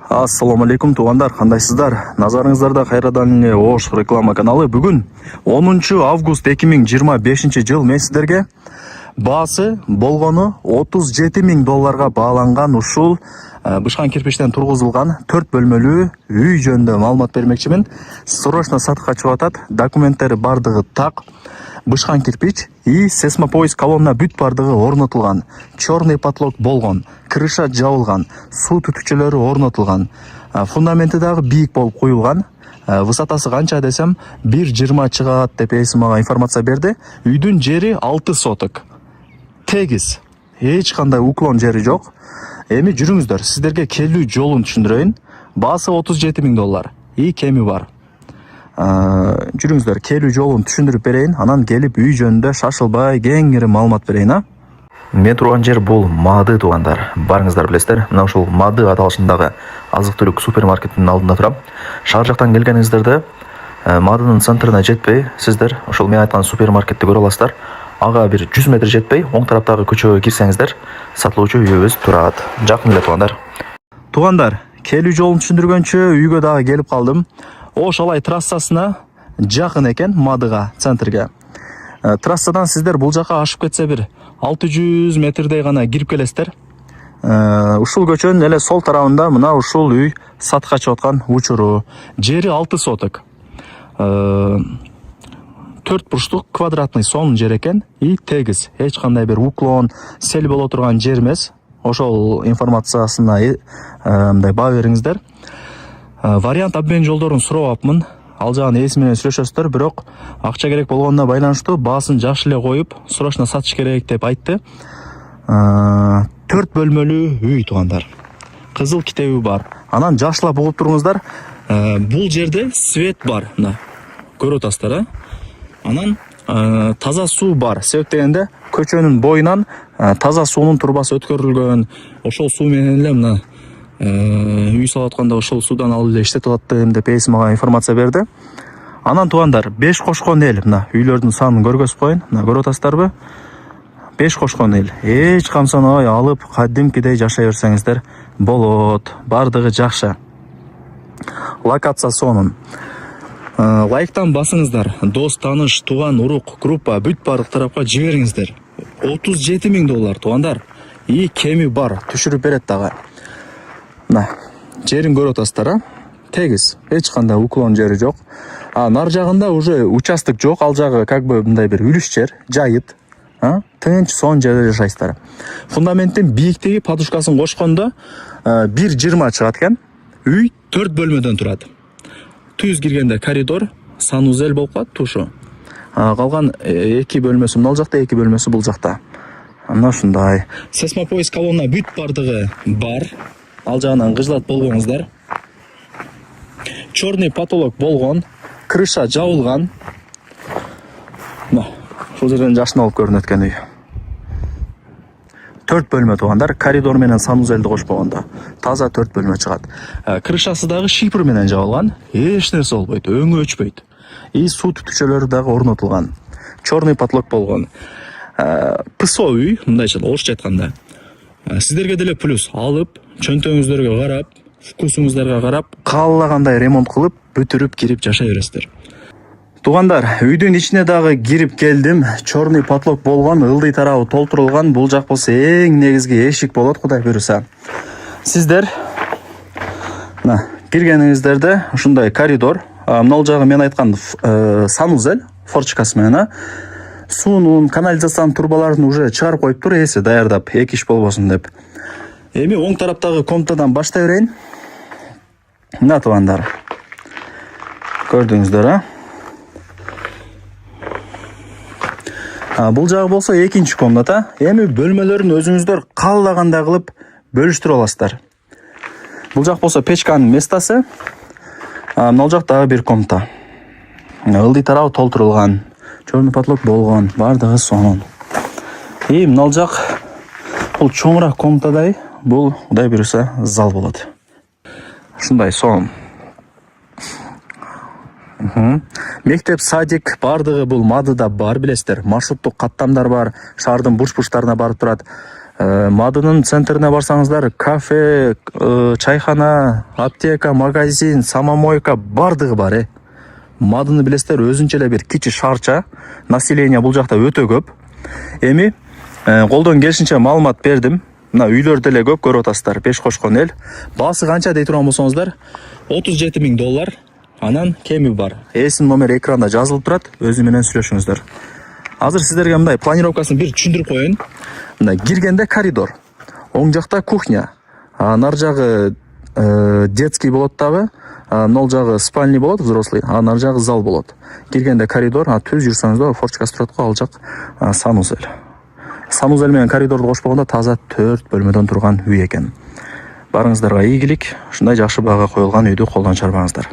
Ассаламу алейкум туғандар, қандайсыздар? Назарыңыздарда қайрадан Ош реклама каналы. Бүгін 10 август 2025 жыл мен сіздерге басы болғаны $37.000 бағаланған ушул бышқан кирпичтен тургузулган 4 бөлмөлүү үй жөнүндө маалымат бермекчимин. Срочно сатыкка чыгып атат. Документтери бардыгы так. Бышқан кирпич и сейсмопоиск колонна бүт бардыгы орнотулган. Черный потолок болгон, крыша жабылган, суу түтүкчөлөрү орнотулган. Фундаменти дагы бийик болуп коюлган. Высотасы канча десем 1,20 чыгат деп эси мага информация берди. Үйдүн жери 6 соток. Тегиз. Эч кандай уклон жери жок. Эми жүрүңүздөр, сиздерге келүү жолун түшүндүрөйүн. Баасы $37.000 и кеми бар. Жүрүңүздөр, келүү жолун түшүндүрүп берейин, анан келип үй жөнүндө шашылбай кеңири маалымат берейин, Мен турган жер бул Мады туугандар. Барыңыздар билесиздер, мына ушул Мады аталышындагы азык-түлүк супермаркеттин алдында турам. Шаар жактан келгениңиздерде Мадынын центрине жетпей, сиздер ушул мен айткан супермаркетти көрө аласыздар. Ага бир 100 метр жетпей, оң тараптагы көчөгө кирсеңиздер, сатылуучу үйүбүз турат. Жакын эле туугандар. Туугандар, келүү жолун түшүндүргөнчө үйгө дагы келип калдым. Ош Алай трассасына жакын экен, Мадыга, центрге. Трассадан сиздер бул жака ашып кетсе бир 600 метрдей гана кирип келесиздер. Ушул көчөнүн эле сол тарабында мына ушул үй сатыкка чыгып аткан учуру. Жери 6 соток. 4 бурчтук квадратный сон жер экен и тегиз. Эч кандай бир уклон, сел боло турган жер эмес. Ошол информациясына мындай баа бериңиздер. Вариант обмен жолдорун сурабапмын. Ал жагын ээси менен сүйлөшөсүздөр, бирок акча керек болгонуна байланыштуу баасын жакшы эле коюп, срочно сатыш керек деп айтты. 4 бөлмөлүү үй туугандар. Кызыл китеби бар. Анан жакшылап угуп туруңуздар. Бул жерде свет бар, мына. Көрүп атасыздар, Анан таза суу бар. Себеп дегенде көчөнүн боюнан таза суунун турбасы өткөрүлгөн. Ошол суу менен эле мына үй салып атканда ошол суудан алып эле иштетип атат деп эси мага информация берди. Анан туугандар, 5 кошкон эл, мына үйлөрдүн санын көргөзүп коюн. Мына көрүп атасыздарбы? 5 кошкон эл. Эч камсанабай алып, кадимкидей жашай берсеңиздер болот. Бардыгы жакшы. Локация сонун. Лайктан басыңыздар. Дос, таныш, туган, урук, группа бүт бардык тарапка жибериңиздер. $37.000 туугандар. И кеми бар, түшүрүп берет дагы. Мына, жерин көрүп атасыздар, Тегиз, эч кандай уклон жери жок. Нар жагында уже участок жок, ал жагы как бы мындай бир үлүш жер, жайыт. Тынч сон жерде жашайсыздар. Фундаменттин бийиктиги подушкасын кошкондо 1,20 чыгат экен. Үй 4 бөлмөдөн турат. Түз киргенде коридор, санузел болуп калат, тушу. Калган 2 бөлмөсү мына жакта, 2 бөлмөсү бул жакта. Мына ушундай. Сейсмопоиск колонна бүт бардыгы бар. Ал жагынан кыжлат болбоңуздар. Черный потолок болгон, крыша жабылган. Мына, ушул жерден жашын алып көрүнөт экен үй. 4 бөлмө туугандар, коридор менен санузелди кошпогондо. Таза 4 бөлмө чыгат. Крышасы дагы шипр менен жабылган. Эч нерсе болбойт, өңү өчпөйт. И суу түтүкчөлөрү дагы орнотулган. Черный потолок болгон. ПСО үй, мындайча орусча айтканда. Сиздерге деле плюс алып, чөнтөңүздөргө карап, вкусуңуздарга карап, каалагандай ремонт кылып, бүтүрүп кирип жашай бересиздер. Туугандар, үйдүн ичине дагы кирип келдим. Черный потолок болгон, ылдый тарабы толтурулган. Бул жак болсо эң негизги эшик болот, Кудай буйруса. Сиздер мына киргениңиздерде ушундай коридор, мына жагы мен айткан санузел, форчкасы менен, суунун, канализациянын турбаларын уже чыгарып коюптур, эси даярдап, эки иш болбосун деп. Эми оң тараптагы комнатадан баштай берейин. Мына туугандар. Көрдүңүздөр, Бул жагы болсо экинчи комната. Эми бөлмөлөрүн өзүңүздөр каалагандай кылып бөлүштүрүп аласыздар. Бул жак болсо печканын местасы. Мына жак дагы бир комната. Ылдый тарабы толтурулган. Черный потолок болгон, бардыгы сонун. И мына жак бул чоңураак комнатадай, бул Кудай буйруса зал болот. Ушундай сонун. Мектеп, садик бардыгы бул Мадыда бар, билесиздер. Маршруттук каттамдар бар, шаардын бурч-бурчтарына барып турат. Мадынын центрине барсаңыздар, кафе, чайхана, аптека, магазин, самомойка бардыгы бар. Мадыны билесиздер, өзүнчө эле бир кичи шаарча, население бул жакта өтө көп. Эми колдон келишинче маалымат бердим. Мына үйлөр деле көп көрүп атасыздар, беш кошкон эл. Баасы канча дей турган болсоңуздар, $37.000. Анан кеми бар. Эсин номери экранда жазылып турат, өзү менен сүйлөшүңүздөр. Азыр сиздерге мындай планировкасын бир түшүндүрүп коеюн. Мына киргенде коридор, оң жакта кухня, нар жагы детский болот дагы, нол жагы спальный болот, взрослый, нар жагы зал болот. Киргенде коридор, түз жүрсөңүздөр форчкасы турат го, ал жак санузел. Санузел менен коридорду кошпогондо таза 4 бөлмөдөн турган үй экен. Барыңыздарга ийгилик, ушундай жакшы баага коюлган үйдү колдон чарбаңыздар.